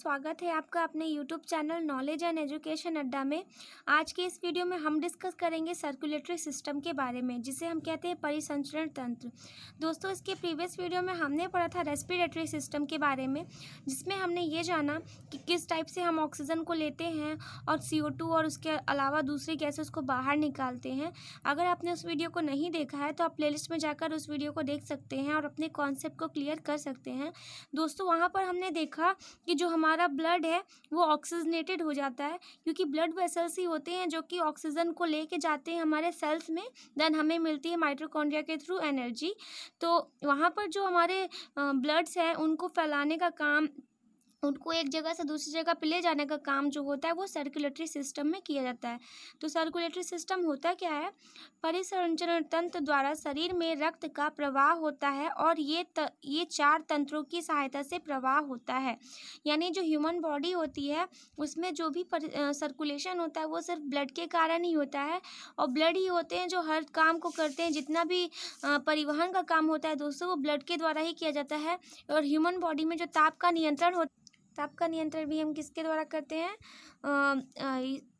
स्वागत है आपका अपने YouTube channel knowledge and education अड्डा में। आज के इस वीडियो में हम डिस्कस करेंगे सर्कुलेटरी सिस्टम के बारे में, जिसे हम कहते हैं परिसंचरण तंत्र। दोस्तों, इसके प्रीवियस वीडियो में हमने पढ़ा था रेस्पिरेटरी सिस्टम के बारे में, जिसमें हमने ये जाना कि किस टाइप से हम ऑक्सीजन को लेते हैं और CO2 और उसके अलावा दूसरी गैसेस को बाहर निकालते हैं। अगर आपने उस वीडियो को नहीं देखा है तो आप प्लेलिस्ट में जाकर उस वीडियो को देख सकते हैं और अपने कॉन्सेप्ट को क्लियर कर सकते हैं। दोस्तों, वहाँ पर हमने देखा कि जो हमारा ब्लड है वो ऑक्सीजनेटेड हो जाता है, क्योंकि ब्लड वेसल्स ही होते हैं जो कि ऑक्सीजन को लेके जाते हैं हमारे सेल्स में, देन हमें मिलती है माइटोकॉन्ड्रिया के थ्रू एनर्जी। तो वहाँ पर जो हमारे ब्लड्स हैं उनको फैलाने का काम, उनको एक जगह से दूसरी जगह पे ले जाने का काम जो होता है वो सर्कुलेटरी सिस्टम में किया जाता है। तो सर्कुलेटरी सिस्टम होता क्या है? परिसंचरण तंत्र द्वारा शरीर में रक्त का प्रवाह होता है और ये 4 तंत्रों की सहायता से प्रवाह होता है। यानी जो ह्यूमन बॉडी होती है उसमें जो भी सर्कुलेशन होता है वो सिर्फ ब्लड के कारण ही होता है, और ब्लड ही होते हैं जो हर काम को करते हैं। जितना भी परिवहन का काम होता है दोस्तों, वो ब्लड के द्वारा ही किया जाता है। और ह्यूमन बॉडी में जो ताप का नियंत्रण भी हम किसके द्वारा करते हैं?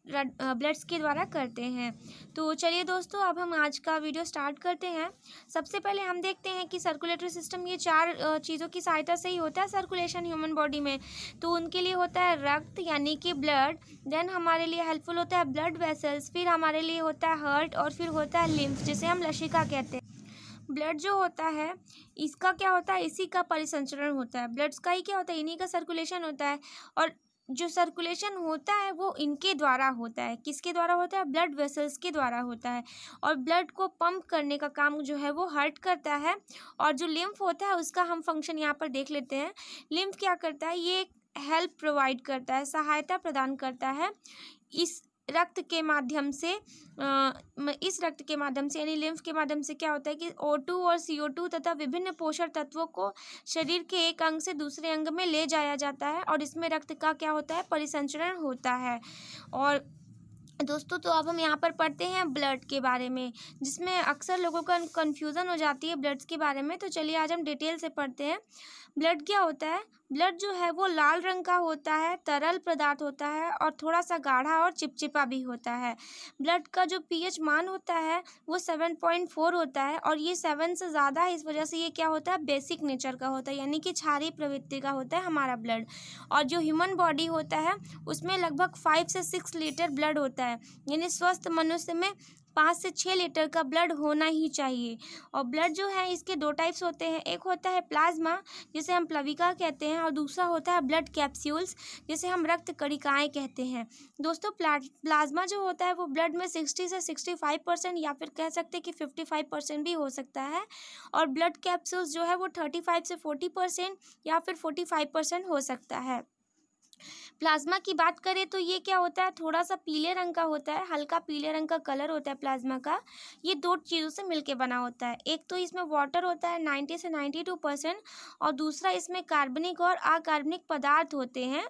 ब्लड्स के द्वारा करते हैं। तो चलिए दोस्तों, अब हम आज का वीडियो स्टार्ट करते हैं। सबसे पहले हम देखते हैं कि सर्कुलेटरी सिस्टम ये 4 चीज़ों की सहायता से ही होता है सर्कुलेशन ह्यूमन बॉडी में। तो उनके लिए होता है रक्त यानी कि ब्लड, देन हमारे लिए हेल्पफुल होता है ब्लड वेसल्स, फिर हमारे लिए होता है हार्ट, और फिर होता है लिम्फ, जिसे हम लसिका कहते हैं। ब्लड जो होता है इसका क्या होता है? इसी का परिसंचरण होता है। ब्लड्स का ही क्या होता है? इन्हीं का सर्कुलेशन होता है। और जो सर्कुलेशन होता है वो इनके द्वारा होता है। किसके द्वारा होता है? ब्लड वेसल्स के द्वारा होता है। और ब्लड को पंप करने का काम जो है वो हार्ट करता है। और जो लिम्फ होता है उसका हम फंक्शन यहाँ पर देख लेते हैं। लिम्फ क्या करता है? ये हेल्प प्रोवाइड करता है, सहायता प्रदान करता है इस रक्त के माध्यम से यानी लिम्फ के माध्यम से क्या होता है कि O2 और CO2 तथा विभिन्न पोषक तत्वों को शरीर के एक अंग से दूसरे अंग में ले जाया जाता है, और इसमें रक्त का क्या होता है? परिसंचरण होता है। और दोस्तों, तो अब हम यहाँ पर पढ़ते हैं ब्लड के बारे में, जिसमें अक्सर लोगों का कन्फ्यूज़न हो जाती है ब्लड्स के बारे में। तो चलिए आज हम डिटेल से पढ़ते हैं। ब्लड क्या होता है? ब्लड जो है वो लाल रंग का होता है, तरल पदार्थ होता है और थोड़ा सा गाढ़ा और चिपचिपा भी होता है। ब्लड का जो pH मान होता है वो 7.4 होता है, और ये 7 से ज़्यादा है, इस वजह से ये क्या होता है? बेसिक नेचर का होता है, यानी कि क्षारीय प्रवृत्ति का होता है हमारा ब्लड। और जो ह्यूमन बॉडी होता है उसमें लगभग 5 से 6 लीटर ब्लड होता है, यानी स्वस्थ मनुष्य में 5 से 6 लीटर का ब्लड होना ही चाहिए। और ब्लड जो है इसके 2 टाइप्स होते हैं। एक होता है प्लाज्मा, जिसे हम प्लविका कहते हैं, और दूसरा होता है ब्लड कैप्सूल्स, जिसे हम रक्त कणिकाएं कहते हैं। दोस्तों, प्लाज्मा जो होता है वो ब्लड में 60 से 65% या फिर कह सकते हैं कि 55% भी हो सकता है। और ब्लड कैप्सूल्स जो है वो 35 से 40% या फिर 45% हो सकता है। प्लाज्मा की बात करें तो ये क्या होता है? थोड़ा सा पीले रंग का होता है, हल्का पीले रंग का कलर होता है प्लाज्मा का। ये 2 चीज़ों से मिलके बना होता है। एक तो इसमें वाटर होता है 90 से 92%, और दूसरा इसमें कार्बनिक और अकार्बनिक पदार्थ होते हैं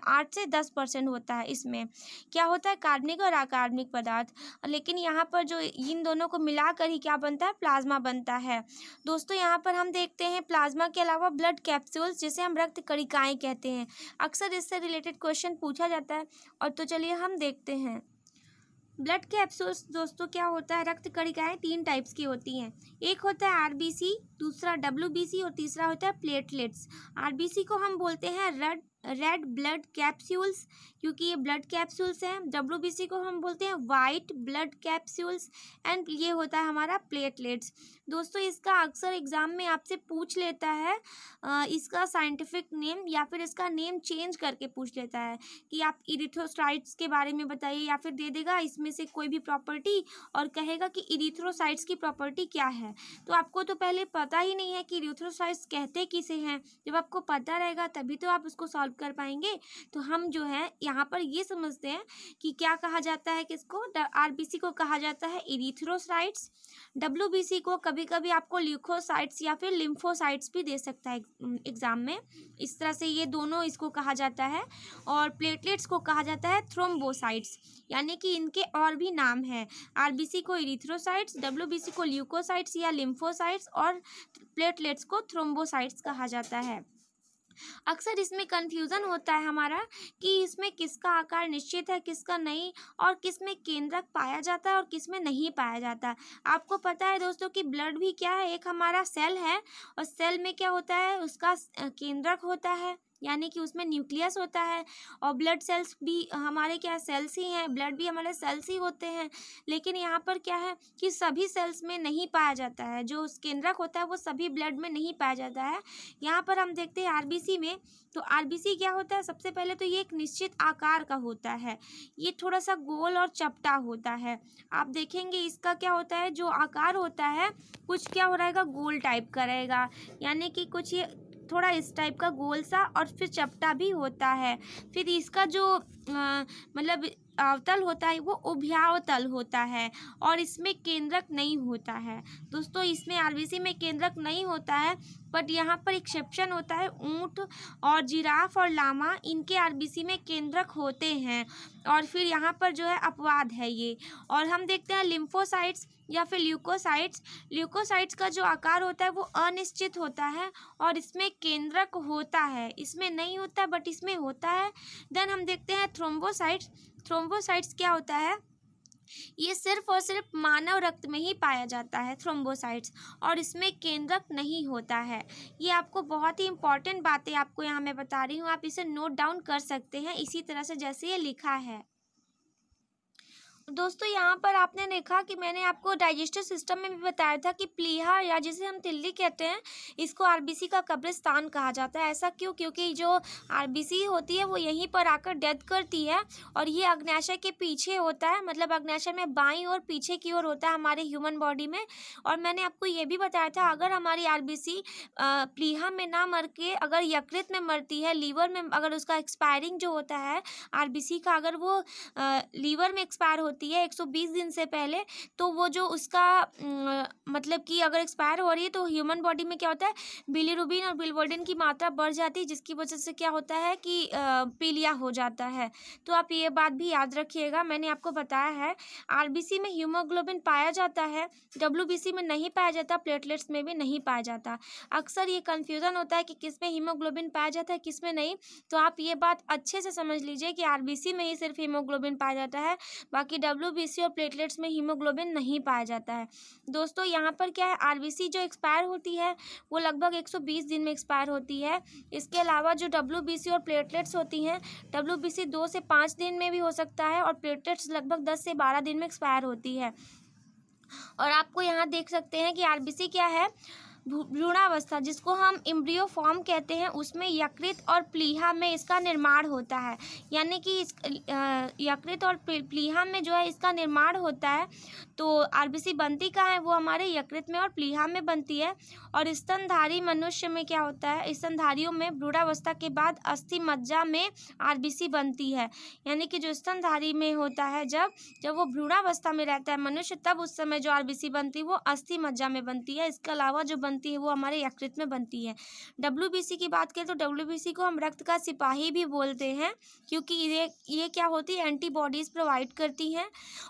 8 से 10% होता है। इसमें क्या होता है? कार्बनिक और अकार्बनिक पदार्थ। लेकिन यहाँ पर जो इन दोनों को मिलाकर ही क्या बनता है? प्लाज्मा बनता है। दोस्तों, यहाँ पर हम देखते हैं प्लाज्मा के अलावा ब्लड कैप्सूल्स, जिसे हम रक्त कणिकाएं कहते हैं। अक्सर इससे रिलेटेड क्वेश्चन पूछा जाता है। और तो चलिए हम देखते हैं ब्लड कैप्सूल्स। दोस्तों, क्या होता है? रक्त कणिकाएं 3 टाइप्स की होती हैं। एक होता है RBC, दूसरा WBC और तीसरा होता है प्लेटलेट्स। RBC को हम बोलते हैं रेड ब्लड कैप्सूल्स, क्योंकि ये ब्लड कैप्सूल्स हैं। WBC को हम बोलते हैं वाइट ब्लड कैप्सूल्स, एंड ये होता है हमारा प्लेटलेट्स। दोस्तों, इसका अक्सर एग्जाम में आपसे पूछ लेता है इसका साइंटिफिक नेम, या फिर इसका नेम चेंज करके पूछ लेता है कि आप इरिथ्रोसाइट्स के बारे में बताइए, या फिर दे देगा इसमें से कोई भी प्रॉपर्टी और कहेगा कि इरिथ्रोसाइट्स की प्रॉपर्टी क्या है। तो आपको तो पहले पता ही नहीं है कि इरिथ्रोसाइट्स कहते किसे हैं। जब आपको पता रहेगा तभी तो आप उसको सॉल्व कर पाएंगे। तो हम जो है यहाँ पर ये समझते हैं कि क्या कहा जाता है, किसको? RBC को कहा जाता है इरिथ्रोसाइट्स। WBC को कभी कभी आपको ल्यूकोसाइट्स या फिर लिम्फोसाइट्स भी दे सकता है एग्जाम में। इस तरह से ये दोनों इसको कहा जाता है। और प्लेटलेट्स को कहा जाता है थ्रोम्बोसाइट्स, यानी कि इनके और भी नाम है। RBC को इरिथ्रोसाइट्स, WBC को ल्यूकोसाइट्स या लिम्फोसाइट्स, और प्लेटलेट्स को थ्रोम्बोसाइट्स कहा जाता है। अक्सर इसमें कन्फ्यूज़न होता है हमारा कि इसमें किसका आकार निश्चित है, किसका नहीं, और किसमें केंद्रक पाया जाता है और किसमें नहीं पाया जाता। आपको पता है दोस्तों कि ब्लड भी क्या है, एक हमारा सेल है, और सेल में क्या होता है, उसका केंद्रक होता है, यानी कि उसमें न्यूक्लियस होता है। और ब्लड सेल्स भी हमारे क्या सेल्स ही हैं, ब्लड भी हमारे सेल्स ही होते हैं। लेकिन यहाँ पर क्या है कि सभी सेल्स में नहीं पाया जाता है, जो केंद्रक होता है वो सभी ब्लड में नहीं पाया जाता है। यहाँ पर हम देखते हैं आरबीसी में, तो आरबीसी क्या होता है, सबसे पहले तो ये एक निश्चित आकार का होता है, ये थोड़ा सा गोल और चपटा होता है। आप देखेंगे इसका क्या होता है, जो आकार होता है कुछ क्या हो रहेगा, गोल टाइप का रहेगा, यानी कि कुछ ये थोड़ा इस टाइप का गोल सा, और फिर चपटा भी होता है। फिर इसका जो मतलब अवतल होता है वो उभयावतल होता है, और इसमें केंद्रक नहीं होता है। दोस्तों इसमें आरबीसी में केंद्रक नहीं होता है, बट यहाँ पर एक्सेप्शन होता है, ऊंट और जिराफ और लामा, इनके आरबीसी में केंद्रक होते हैं। और फिर यहाँ पर जो है अपवाद है ये। और हम देखते हैं लिम्फोसाइट्स या फिर ल्यूकोसाइट्स। ल्यूकोसाइट्स का जो आकार होता है वो अनिश्चित होता है, और इसमें केंद्रक होता है, इसमें नहीं होता बट इसमें होता है। देन हम देखते हैं थ्रोम्बोसाइट्स। थ्रोम्बोसाइट्स क्या होता है, ये सिर्फ और सिर्फ मानव रक्त में ही पाया जाता है थ्रोम्बोसाइट्स, और इसमें केंद्रक नहीं होता है। ये आपको बहुत ही इंपॉर्टेंट बातें आपको यहाँ मैं बता रही हूँ, आप इसे नोट डाउन कर सकते हैं इसी तरह से जैसे ये लिखा है। दोस्तों यहाँ पर आपने देखा कि मैंने आपको डाइजेस्टिव सिस्टम में भी बताया था कि प्लीहा, या जिसे हम तिल्ली कहते हैं, इसको आरबीसी का कब्रिस्तान कहा जाता है। ऐसा क्यों, क्योंकि जो आरबीसी होती है वो यहीं पर आकर डेथ करती है, और ये अग्न्याशय के पीछे होता है, मतलब अग्न्याशय में बाईं और पीछे की ओर होता है हमारे ह्यूमन बॉडी में। और मैंने आपको ये भी बताया था, अगर हमारी आरबीसी प्लीहा में ना मर के अगर यकृत में मरती है, लीवर में, अगर उसका एक्सपायरिंग जो होता है आरबीसी का, अगर वो लीवर में एक्सपायर होती है 120 दिन से पहले, तो वो जो उसका मतलब कि अगर एक्सपायर हो रही है तो ह्यूमन बॉडी में क्या होता है, बिलीरुबिन और बिलवर्डिन की मात्रा बढ़ जाती है, जिसकी वजह से क्या होता है कि पीलिया हो जाता है। तो आप ये बात भी याद रखिएगा, मैंने आपको बताया है आरबीसी में हीमोग्लोबिन पाया जाता है, डब्ल्यूबीसी में नहीं पाया जाता, प्लेटलेट्स में भी नहीं पाया जाता। अक्सर ये कन्फ्यूज़न होता है कि किस में हीमोग्लोबिन पाया जाता है किस में नहीं, तो आप ये बात अच्छे से समझ लीजिए कि आरबीसी में ही सिर्फ हीमोग्लोबिन पाया जाता है, बाकी डब्ल्यूबीसी और प्लेटलेट्स में हीमोग्लोबिन नहीं पाया जाता है। दोस्तों यहाँ पर क्या है, आरबीसी जो एक्सपायर होती है वो लगभग 120 दिन में एक्सपायर होती है। इसके अलावा जो डब्ल्यूबीसी और प्लेटलेट्स होती हैं, डब्ल्यूबीसी 2 से 5 दिन में भी हो सकता है, और प्लेटलेट्स लगभग 10 से 12 दिन में एक्सपायर होती है। और आपको यहाँ देख सकते हैं कि आरबीसी क्या है, भ्रूणावस्था, जिसको हम एम्ब्रियो फॉर्म कहते हैं, उसमें यकृत और प्लीहा में इसका निर्माण होता है, यानी कि इस यकृत और प्लीहा में जो है इसका निर्माण होता है। तो आरबीसी बनती कहाँ है, वो हमारे यकृत में और प्लीहा में बनती है। और स्तनधारी मनुष्य में क्या होता है, स्तनधारियों में भ्रूणावस्था के बाद अस्थि मज्जा में आरबीसी बनती है, यानी कि जो स्तनधारी में होता है, जब वो भ्रूणावस्था में रहता है मनुष्य, तब उस समय जो आरबीसी बनती है वो अस्थि मज्जा में बनती है। इसके अलावा जो बनती है वो हमारे यकृत में बनती है। डब्ल्यूबीसी की बात करें तो डब्ल्यूबीसी को हम रक्त का सिपाही भी बोलते हैं, क्योंकि ये क्या होती है, एंटीबॉडीज़ प्रोवाइड करती हैं,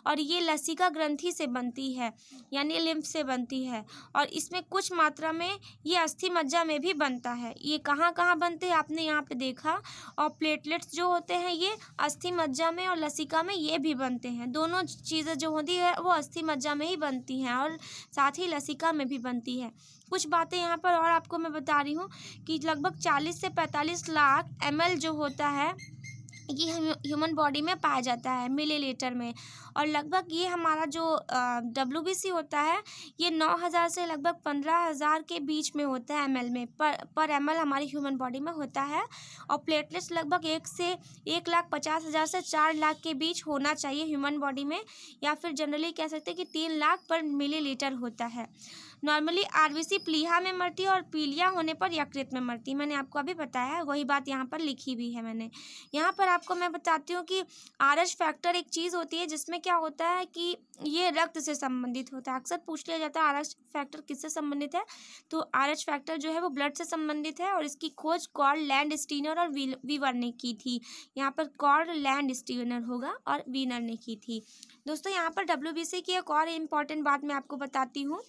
और ये लसिका ग्रंथि से बनती है, यानी लिम्फ से बनती है, और इसमें कुछ मात्रा में ये अस्थि मज्जा में भी बनता है। ये कहाँ कहाँ बनते हैं आपने यहाँ पे देखा। और प्लेटलेट्स जो होते हैं ये अस्थि मज्जा में और लसिका में ये भी बनते हैं, दोनों चीज़ें जो होती है वो अस्थि मज्जा में ही बनती हैं, और साथ ही लसिका में भी बनती है। कुछ बातें यहाँ पर और आपको मैं बता रही हूँ कि लगभग 40 से 45 लाख ml जो होता है ये ह्यूमन बॉडी में पाया जाता है मिलीलीटर में। और लगभग ये हमारा जो डब्ल्यूबीसी होता है ये 9,000 से लगभग 15,000 के बीच में होता है ml में, पर ml हमारी ह्यूमन बॉडी में होता है। और प्लेटलेट्स लगभग 1,50,000 से 4 लाख के बीच होना चाहिए ह्यूमन बॉडी में, या फिर जनरली कह सकते हैं कि 3 लाख पर मिलीलीटर होता है। नॉर्मली आरबीसी प्लीहा में मरती है और पीलिया होने पर यकृत में मरती है, मैंने आपको अभी बताया है, वही बात यहाँ पर लिखी भी है मैंने। यहाँ पर आपको मैं बताती हूँ कि आरएच फैक्टर एक चीज़ होती है जिसमें क्या होता है कि ये रक्त से संबंधित होता है। अक्सर पूछ लिया जाता है आरएच फैक्टर किससे संबंधित है, तो आरएच फैक्टर जो है वो ब्लड से संबंधित है, और इसकी खोज कार्ल लैंडस्टीनर और वीवर ने की थी। यहाँ पर कार्ल लैंडस्टीनर होगा और वीनर ने की थी। दोस्तों यहाँ पर डब्ल्यूबीसी की एक और इम्पॉर्टेंट बात मैं आपको बताती हूँ।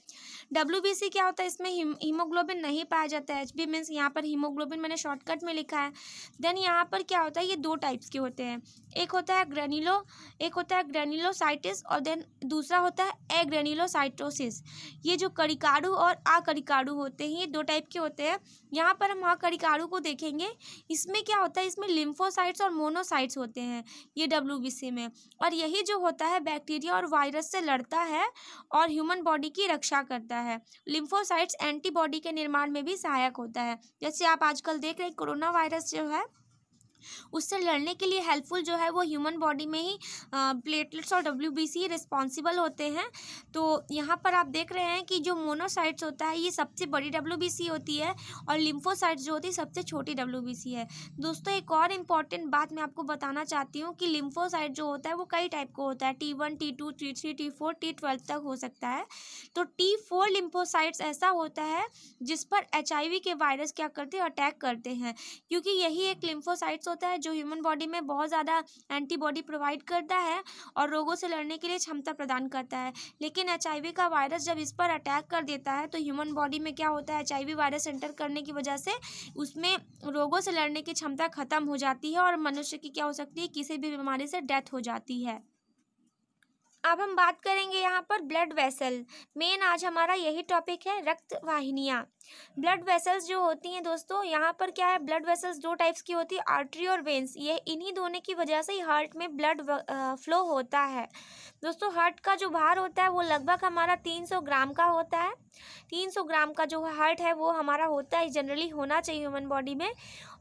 WBC क्या होता है, इसमें हीमोग्लोबिन नहीं पाया जाता है। HB मीन्स यहाँ पर हीमोग्लोबिन मैंने शॉर्टकट में लिखा है। देन यहाँ पर क्या होता है, ये दो टाइप्स के होते हैं, एक होता है ग्रेन्युलोसाइटिस और देन दूसरा होता है एग्रेन्युलोसाइटोसिस। ये जो करिकाड़ू और अकरिकाड़ू होते हैं, ये दो टाइप के होते हैं। यहाँ पर हम अकरिकाड़ू को देखेंगे, इसमें क्या होता है, इसमें लिम्फोसाइट्स और मोनोसाइट्स होते हैं ये WBC में, और यही जो होता है बैक्टीरिया और वायरस से लड़ता है और ह्यूमन बॉडी की रक्षा करता है। लिम्फोसाइट्स एंटीबॉडी के निर्माण में भी सहायक होता है। जैसे आप आजकल देख रहे हैं कोरोना वायरस जो है, उससे लड़ने के लिए हेल्पफुल जो है वो ह्यूमन बॉडी में ही प्लेटलेट्स और WBC रिस्पॉन्सिबल होते हैं। तो यहाँ पर आप देख रहे हैं कि जो मोनोसाइट्स होता है ये सबसे बड़ी WBC होती है और लिम्फोसाइट्स जो होती है सबसे छोटी WBC है। दोस्तों एक और इम्पॉर्टेंट बात मैं आपको बताना चाहती हूँ कि लिम्फोसाइट जो होता है वो कई टाइप का होता है, T1, T2, T3, T4, T12 तक हो सकता है। तो T4 लिम्फोसाइट्स ऐसा होता है जिस पर HIV के वायरस क्या करते हैं, अटैक करते हैं, क्योंकि यही एक लिम्फोसाइट्स होता है जो ह्यूमन बॉडी में बहुत ज़्यादा एंटीबॉडी प्रोवाइड करता है और रोगों से लड़ने के लिए क्षमता प्रदान करता है। लेकिन HIV का वायरस जब इस पर अटैक कर देता है तो ह्यूमन बॉडी में क्या होता है, HIV वायरस एंटर करने की वजह से उसमें रोगों से लड़ने की क्षमता खत्म हो जाती है और मनुष्य की क्या हो सकती है, किसी भी बीमारी से डेथ हो जाती है। अब हम बात करेंगे यहाँ पर ब्लड वेसल। मेन आज हमारा यही टॉपिक है, रक्त वाहिनियाँ। ब्लड वेसल्स जो होती हैं दोस्तों, यहाँ पर क्या है, ब्लड वेसल्स दो टाइप्स की होती है, आर्टरी और वेन्स। ये इन्हीं दोनों की वजह से ही हार्ट में ब्लड फ्लो होता है। दोस्तों हार्ट का जो भार होता है वो लगभग हमारा 300 ग्राम का होता है। 300 ग्राम का जो हार्ट है वो हमारा होता है, जनरली होना चाहिए ह्यूमन बॉडी में।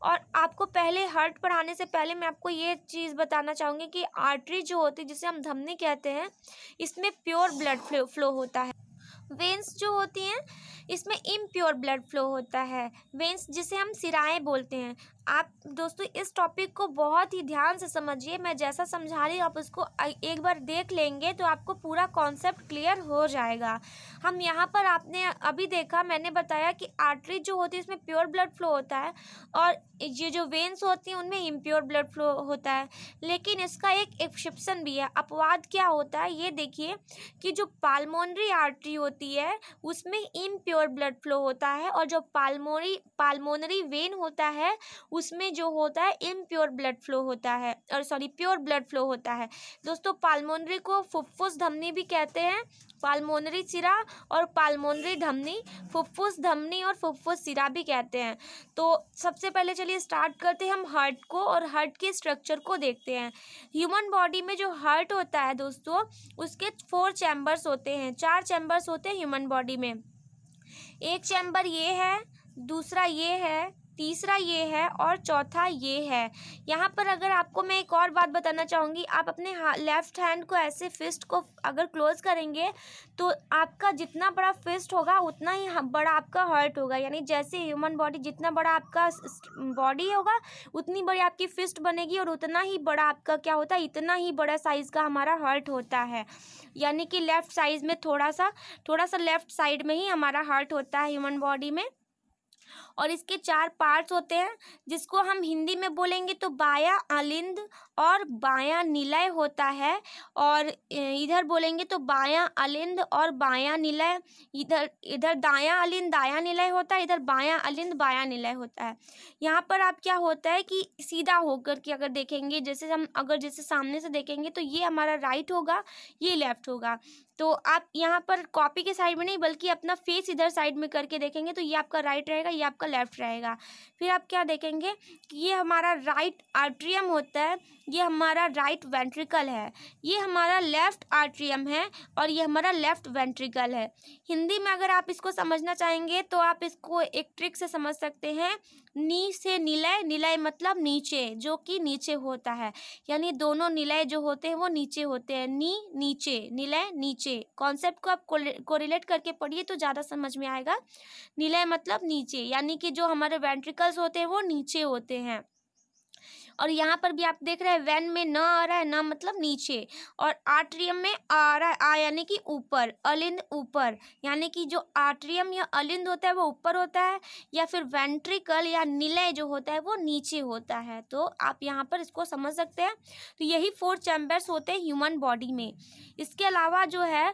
और आपको पहले हार्ट पर आने से पहले मैं आपको ये चीज़ बताना चाहूँगी कि आर्टरी जो होती है, जिसे हम धमनी कहते हैं, इसमें प्योर ब्लड फ्लो होता है। वेन्स जो होती हैं इसमें इम्प्योर ब्लड फ्लो होता है। वेन्स जिसे हम सिराएं बोलते हैं। आप दोस्तों इस टॉपिक को बहुत ही ध्यान से समझिए, मैं जैसा समझा रही हूँ आप उसको एक बार देख लेंगे तो आपको पूरा कॉन्सेप्ट क्लियर हो जाएगा। हम यहाँ पर आपने अभी देखा, मैंने बताया कि आर्टरी जो होती है इसमें प्योर ब्लड फ्लो होता है और ये जो वेन्स होती हैं उनमें इम्प्योर ब्लड फ्लो होता है। लेकिन इसका एक एक्सेप्शन भी है। अपवाद क्या होता है ये देखिए कि जो पाल्मोनरी आर्टरी होती है उसमें इम्प्योर ब्लड फ्लो होता है और जो पाल्मोनरी वेन होता है उसमें जो होता है इम्प्योर ब्लड फ्लो होता है, और प्योर ब्लड फ्लो होता है। दोस्तों पाल्मोनरी को फुफ्फुस धमनी भी कहते हैं, पाल्मोनरी सिरा और पाल्मोनरी धमनी, फुफ्फुस धमनी और फुफ्फुस सिरा भी कहते हैं। तो सबसे पहले चलिए स्टार्ट करते हैं हम हार्ट को और हार्ट के स्ट्रक्चर को देखते हैं। ह्यूमन बॉडी में जो हार्ट होता है दोस्तों उसके 4 चैम्बर्स होते हैं, 4 चैम्बर्स होते हैं ह्यूमन बॉडी में। एक चैम्बर ये है, दूसरा ये है, तीसरा ये है और चौथा ये है। यहाँ पर अगर आपको मैं एक और बात बताना चाहूँगी, आप अपने लेफ्ट हैंड को ऐसे फिस्ट को अगर क्लोज करेंगे तो आपका जितना बड़ा फिस्ट होगा उतना ही बड़ा आपका हार्ट होगा। यानी जैसे ह्यूमन बॉडी जितना बड़ा आपका बॉडी होगा उतनी बड़ी आपकी फिस्ट बनेगी और उतना ही बड़ा आपका क्या होता है, इतना ही बड़ा साइज़ का हमारा हार्ट होता है। यानी कि लेफ़्ट साइज़ में थोड़ा सा लेफ़्ट साइड में ही हमारा हार्ट होता है ह्यूमन बॉडी में। और इसके 4 पार्ट्स होते हैं जिसको हम हिंदी में बोलेंगे तो बायां अलिंद और बायां निलय होता है, और इधर बोलेंगे तो बायां अलिंद और बायां निलय। इधर दायां अलिंद दायां निलय होता है, इधर बायां अलिंद बायां निलय होता है। यहाँ पर आप क्या होता है कि सीधा होकर के अगर देखेंगे, जैसे सामने से देखेंगे तो ये हमारा राइट होगा, ये लेफ्ट होगा। तो आप यहाँ पर कॉपी के साइड में नहीं बल्कि अपना फेस इधर साइड में करके देखेंगे तो ये आपका राइट रहेगा, ये आपका लेफ्ट रहेगा। फिर आप क्या देखेंगे कि ये हमारा राइट आर्ट्रियम होता है, ये हमारा राइट वेंट्रिकल है, ये हमारा लेफ्ट आर्ट्रियम है और ये हमारा लेफ्ट वेंट्रिकल है। हिंदी में अगर आप इसको समझना चाहेंगे तो आप इसको एक ट्रिक से समझ सकते हैं, नी से निलय, निलय मतलब नीचे, जो कि नीचे होता है। यानी दोनों निलय जो होते हैं वो नीचे होते हैं, नी नीचे, निलय नीचे। कॉन्सेप्ट को आप कोरिलेट करके पढ़िए तो ज़्यादा समझ में आएगा। निलय मतलब नीचे, यानी कि जो हमारे वेंट्रिकल्स होते हैं वो नीचे होते हैं। और यहाँ पर भी आप देख रहे हैं वेन में न आ रहा है, न मतलब नीचे, और आर्ट्रियम में आ रहा है, आ यानी कि ऊपर, अलिंद ऊपर, यानी कि जो आर्ट्रियम या अलिंद होता है वो ऊपर होता है, या फिर वेंट्रिकल या निलय जो होता है वो नीचे होता है। तो आप यहाँ पर इसको समझ सकते हैं। तो यही 4 चैम्बर्स होते हैं ह्यूमन बॉडी में। इसके अलावा जो है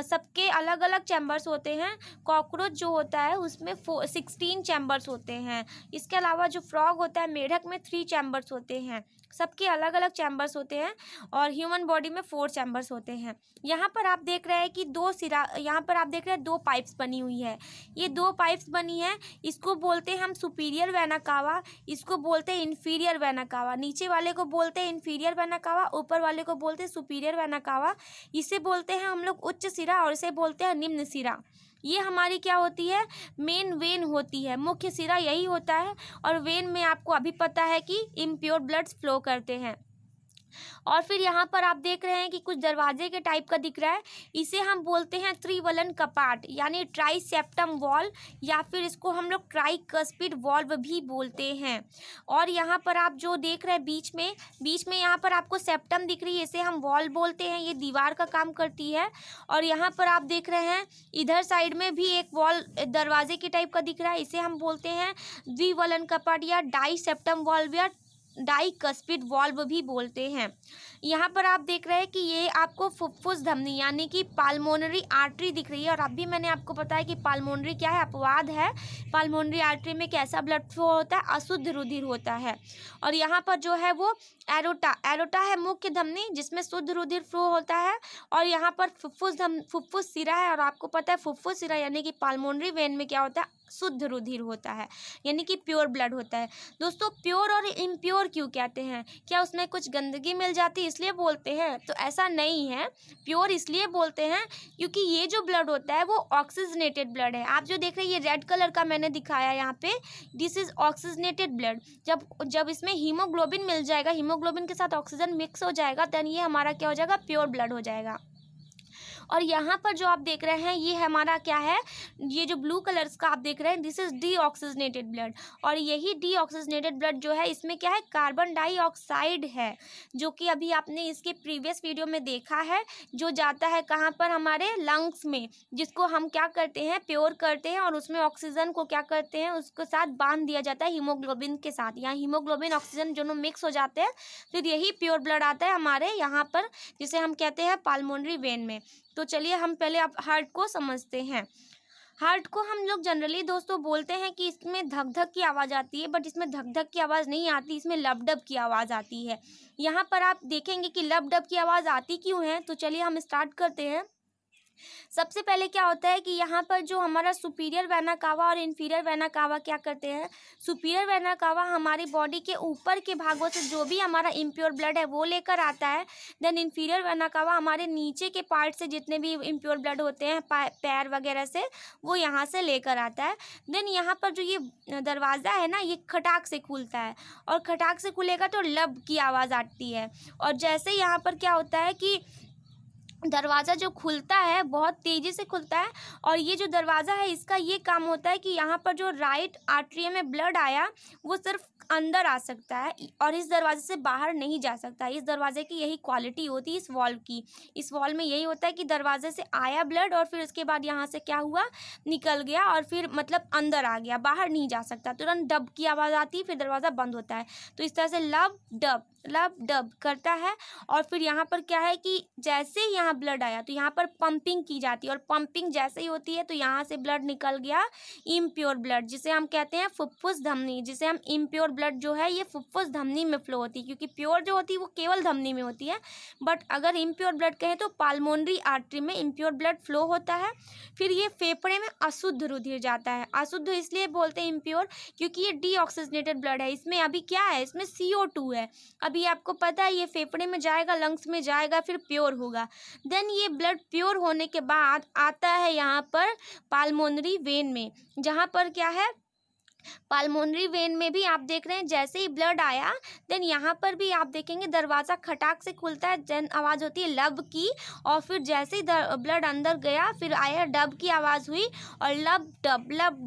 सबके अलग अलग चैम्बर्स होते हैं। कॉकरोच जो होता है उसमें 16 चैम्बर्स होते हैं। इसके अलावा जो फ्रॉग होता है, मेढक में 3 चैम्बर्स होते हैं। सबके अलग अलग चैम्बर्स होते हैं, और ह्यूमन बॉडी में 4 चैम्बर्स होते हैं। यहाँ पर आप देख रहे हैं कि यहाँ पर आप देख रहे हैं 2 पाइप्स बनी हुई है। ये 2 पाइप्स बनी है, इसको बोलते हैं हम सुपीरियर वेना कावा, इसको बोलते हैं इन्फीरियर वेना कावा। नीचे वाले को बोलते हैं इन्फीरियर वेना कावा, ऊपर वाले को बोलते हैं सुपीरियर वेना कावा। इसे बोलते हैं हम लोग उच्च सिरा, और इसे बोलते हैं निम्न सिरा। ये हमारी क्या होती है, मेन वेन होती है, मुख्य सिरा यही होता है। और वेन में आपको अभी पता है कि इम्प्योर ब्लड्स फ्लो करते हैं। और फिर यहाँ पर आप देख रहे हैं कि कुछ दरवाजे के टाइप का दिख रहा है, इसे हम बोलते हैं त्रिवलन कपाट, यानी ट्राइसेप्टम वॉल, या फिर इसको हम लोग ट्राइकस्पिड वॉल्व भी बोलते हैं। और यहाँ पर आप जो देख रहे हैं बीच में यहाँ पर आपको सेप्टम दिख रही है, इसे हम वॉल बोलते हैं, ये दीवार का काम करती है। और यहाँ पर आप देख रहे हैं इधर साइड में भी एक वॉल दरवाजे के टाइप का दिख रहा है, इसे हम बोलते हैं द्विवलन कपाट या डाइसेप्टम वॉल्व या डाइकस्पिड वॉल्व भी बोलते हैं। यहाँ पर आप देख रहे हैं कि ये आपको फुफ्फुस धमनी यानी कि पाल्मोनरी आर्टरी दिख रही है। और अभी मैंने आपको बताया कि पाल्मोनरी क्या है, अपवाद है। पाल्मोनरी आर्टरी में कैसा ब्लड फ्लो होता है, अशुद्ध रुधिर होता है। और यहाँ पर जो है वो एरोटा है मुख्य धमनी, जिसमें शुद्ध रुधिर फ्लो होता है। और यहाँ पर फुफ्फुस सिरा है, और आपको पता है फुफ्फुस सिरा यानी कि पाल्मोनरी वेन में क्या होता है, शुद्ध रुधिर होता है, यानी कि प्योर ब्लड होता है। दोस्तों, प्योर और इम्प्योर क्यों कहते हैं? क्या उसमें कुछ गंदगी मिल जाती है इसलिए बोलते हैं? तो ऐसा नहीं है। प्योर इसलिए बोलते हैं क्योंकि ये जो ब्लड होता है वो ऑक्सीजनेटेड ब्लड है। आप जो देख रहे हैं ये रेड कलर का मैंने दिखाया यहाँ पे, दिस इज ऑक्सीजनेटेड ब्लड। जब इसमें हीमोग्लोबिन मिल जाएगा, हीमोग्लोबिन के साथ ऑक्सीजन मिक्स हो जाएगा, देन ये हमारा क्या हो जाएगा, प्योर ब्लड हो जाएगा। और यहाँ पर जो आप देख रहे हैं ये हमारा क्या है, ये जो ब्लू कलर्स का आप देख रहे हैं, दिस इज डीऑक्सीजनेटेड ब्लड। और यही डीऑक्सीजनेटेड ब्लड जो है इसमें क्या है, कार्बन डाइऑक्साइड है, जो कि अभी आपने इसके प्रीवियस वीडियो में देखा है, जो जाता है कहाँ पर, हमारे लंग्स में, जिसको हम क्या करते हैं, प्योर करते हैं, और उसमें ऑक्सीजन को क्या करते हैं, उसके साथ बांध दिया जाता है हीमोग्लोबिन के साथ। यहाँ हीमोग्लोबिन ऑक्सीजन दोनों मिक्स हो जाते हैं, फिर यही प्योर ब्लड आता है हमारे यहाँ पर, जिसे हम कहते हैं पाल्मोनरी वेन में। तो चलिए हम पहले आप हार्ट को समझते हैं। हार्ट को हम लोग जनरली दोस्तों बोलते हैं कि इसमें धक धक की आवाज़ आती है, बट इसमें धक धक की आवाज़ नहीं आती, इसमें लब डब की आवाज़ आती है। यहाँ पर आप देखेंगे कि लब डब की आवाज़ आती क्यों है। तो चलिए हम स्टार्ट करते हैं। सबसे पहले क्या होता है कि यहाँ पर जो हमारा सुपीरियर वेना कावा और इन्फीरियर वेना कावा क्या करते हैं, सुपीरियर वेना कावा हमारी बॉडी के ऊपर के भागों से जो भी हमारा इम्प्योर ब्लड है वो लेकर आता है। देन इन्फीरियर वेना कावा हमारे नीचे के पार्ट से जितने भी इम्प्योर ब्लड होते हैं पैर वगैरह से, वो यहाँ से लेकर आता है। देन यहाँ पर जो ये दरवाज़ा है ना, ये खटाक से खुलता है, और खटाक से खुलेगा तो लब की आवाज़ आती है। और जैसे यहाँ पर क्या होता है कि दरवाज़ा जो खुलता है बहुत तेज़ी से खुलता है, और ये जो दरवाज़ा है इसका ये काम होता है कि यहाँ पर जो राइट आर्टरी में ब्लड आया वो सिर्फ अंदर आ सकता है, और इस दरवाजे से बाहर नहीं जा सकता। इस दरवाजे की यही क्वालिटी होती है इस वॉल्व की। इस वॉल्व में यही होता है कि दरवाजे से आया ब्लड, और फिर उसके बाद यहाँ से क्या हुआ, निकल गया, और फिर मतलब अंदर आ गया, बाहर नहीं जा सकता। तुरंत डब की आवाज़ आती है, फिर दरवाज़ा बंद होता है। तो इस तरह से लब डब करता है। और फिर यहाँ पर क्या है कि जैसे ही यहाँ ब्लड आया तो यहाँ पर पंपिंग की जाती है, और पंपिंग जैसे ही होती है तो यहाँ से ब्लड निकल गया इम्प्योर ब्लड, जिसे हम कहते हैं फुफ्फुस धमनी, जिसे हम इम्प्योर ब्लड जो है ये फुफ्फुस धमनी में फ्लो होती है, क्योंकि प्योर जो होती है वो केवल धमनी में होती है, बट अगर इम्प्योर ब्लड कहें तो पाल्मोनरी आर्टरी में इम्प्योर ब्लड फ्लो होता है। फिर ये फेफड़े में अशुद्ध रुधिर जाता है। अशुद्ध इसलिए बोलते हैं इम्प्योर क्योंकि ये डीऑक्सीजनेटेड ब्लड है, इसमें अभी क्या है, इसमें CO2 है। अभी आपको पता है ये फेफड़े में जाएगा, लंग्स में जाएगा, फिर प्योर होगा। देन ये ब्लड प्योर होने के बाद आता है यहाँ पर पाल्मोनरी वेन में, जहाँ पर क्या है, पाल्मोनरी वेन में भी आप देख रहे हैं जैसे ही ब्लड आया देन यहाँ पर भी आप देखेंगे दरवाज़ा खटाक से खुलता है, देन आवाज़ होती है लब की, और फिर जैसे ही ब्लड अंदर गया फिर आया डब की आवाज़ हुई, और लब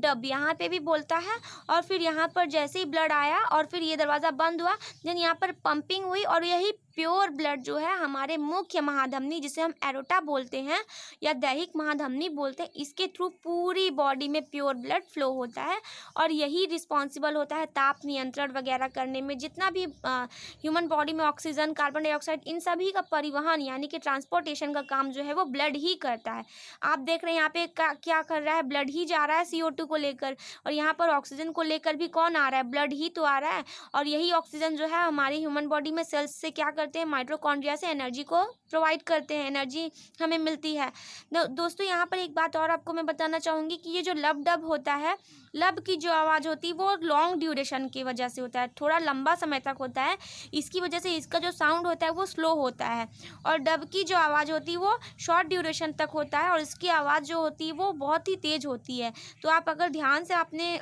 डब यहाँ पे भी बोलता है। और फिर यहाँ पर जैसे ही ब्लड आया और फिर ये दरवाज़ा बंद हुआ, देन यहाँ पर पंपिंग हुई, और यही प्योर ब्लड जो है हमारे मुख्य महाधमनी जिसे हम एरोटा बोलते हैं या दैहिक महाधमनी बोलते हैं, इसके थ्रू पूरी बॉडी में प्योर ब्लड फ्लो होता है। और यही रिस्पॉन्सिबल होता है ताप नियंत्रण वगैरह करने में, जितना भी ह्यूमन बॉडी में ऑक्सीजन, कार्बन डाइऑक्साइड, इन सभी का परिवहन यानी कि ट्रांसपोर्टेशन का काम जो है वो ब्लड ही करता है। आप देख रहे हैं यहाँ पे क्या कर रहा है, ब्लड ही जा रहा है CO2 को लेकर, और यहाँ पर ऑक्सीजन को लेकर भी कौन आ रहा है, ब्लड ही तो आ रहा है। और यही ऑक्सीजन जो है हमारे ह्यूमन बॉडी में सेल्स से क्या करते हैं, माइटोकॉन्ड्रिया से एनर्जी को प्रोवाइड करते हैं, एनर्जी हमें मिलती है। दोस्तों यहाँ पर एक बात और आपको मैं बताना चाहूँगी कि ये जो लब डब होता है, लब की जो आवाज़ होती है वो लॉन्ग ड्यूरेशन की वजह से होता है, थोड़ा लंबा समय तक होता है, इसकी वजह से इसका जो साउंड होता है वो स्लो होता है। और डब की जो आवाज़ होती है वो शॉर्ट ड्यूरेशन तक होता है, और इसकी आवाज़ जो होती है वो बहुत ही तेज़ होती है। तो आप अगर ध्यान से अपने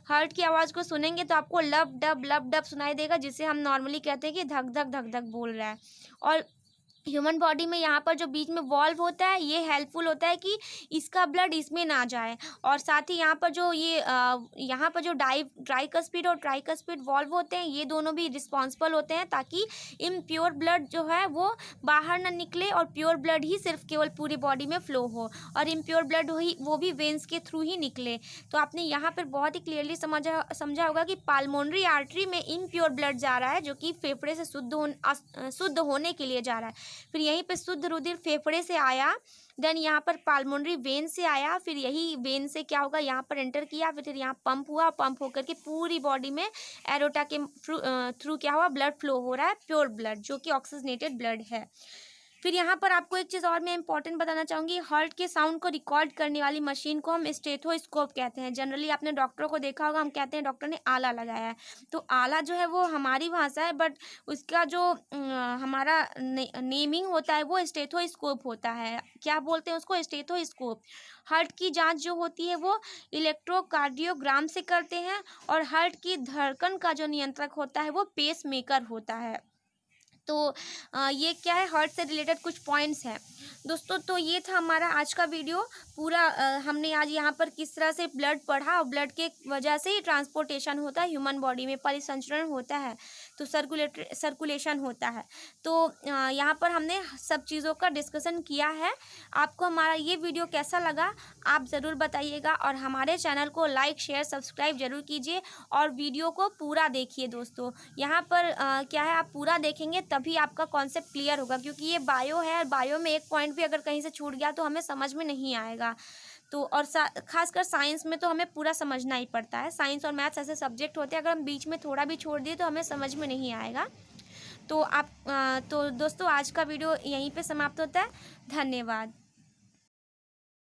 हार्ट की आवाज़ को सुनेंगे तो आपको लब डब सुनाई देगा, जिसे हम नॉर्मली कहते हैं कि धक धक बोल रहा है। और ह्यूमन बॉडी में यहाँ पर जो बीच में वॉल्व होता है ये हेल्पफुल होता है कि इसका ब्लड इसमें ना जाए, और साथ ही यहाँ पर जो यहाँ पर जो ट्राइकस्पिड और ट्राइकस्पिड वॉल्व होते हैं ये दोनों भी रिस्पॉन्सिबल होते हैं ताकि इम्प्योर ब्लड जो है वो बाहर ना निकले और प्योर ब्लड ही सिर्फ केवल पूरी बॉडी में फ्लो हो, और इम्प्योर ब्लड वो भी वेंस के थ्रू ही निकले। तो आपने यहाँ पर बहुत ही क्लियरली समझा होगा कि पाल्मोनरी आर्टरी में इम्प्योर ब्लड जा रहा है जो कि फेफड़े से शुद्ध होने के लिए जा रहा है। फिर यहीं पे शुद्ध रुधिर फेफड़े से आया, देन यहाँ पर पाल्मोनरी वेन से आया, फिर यही वेन से क्या होगा यहाँ पर एंटर किया, फिर यहाँ पंप हुआ, पंप होकर के पूरी बॉडी में एरोटा के थ्रू क्या हुआ, ब्लड फ्लो हो रहा है, प्योर ब्लड जो कि ऑक्सीजनेटेड ब्लड है। फिर यहाँ पर आपको एक चीज़ और मैं इंपॉर्टेंट बताना चाहूँगी, हार्ट के साउंड को रिकॉर्ड करने वाली मशीन को हम स्टेथोस्कोप कहते हैं। जनरली आपने डॉक्टरों को देखा होगा, हम कहते हैं डॉक्टर ने आला लगाया है, तो आला जो है वो हमारी भाषा है, बट उसका जो हमारा नेमिंग होता है वो स्टेथोस्कोप होता है। क्या बोलते हैं उसको, स्टेथोस्कोप। हार्ट की जांच जो होती है वो इलेक्ट्रोकार्डियोग्राम से करते हैं, और हार्ट की धड़कन का जो नियंत्रक होता है वो पेस मेकर होता है। तो ये क्या है, हार्ट से रिलेटेड कुछ पॉइंट्स हैं दोस्तों। तो ये था हमारा आज का वीडियो पूरा। हमने आज यहाँ पर किस तरह से ब्लड पढ़ा, और ब्लड के वजह से ही ट्रांसपोर्टेशन होता है ह्यूमन बॉडी में, परिसंचरण होता है, तो सर्कुलेशन होता है। तो यहाँ पर हमने सब चीज़ों का डिस्कशन किया है। आपको हमारा ये वीडियो कैसा लगा आप ज़रूर बताइएगा, और हमारे चैनल को लाइक शेयर सब्सक्राइब जरूर कीजिए, और वीडियो को पूरा देखिए दोस्तों। यहाँ पर क्या है, आप पूरा देखेंगे तभी आपका कॉन्सेप्ट क्लियर होगा, क्योंकि ये बायो है, और बायो में एक पॉइंट भी अगर कहीं से छूट गया तो हमें समझ में नहीं आएगा। तो और खासकर साइंस में तो हमें पूरा समझना ही पड़ता है। साइंस और मैथ्स ऐसे सब्जेक्ट होते हैं, अगर हम बीच में थोड़ा भी छोड़ दिए तो हमें समझ में नहीं आएगा। तो दोस्तों आज का वीडियो यहीं पे समाप्त होता है। धन्यवाद।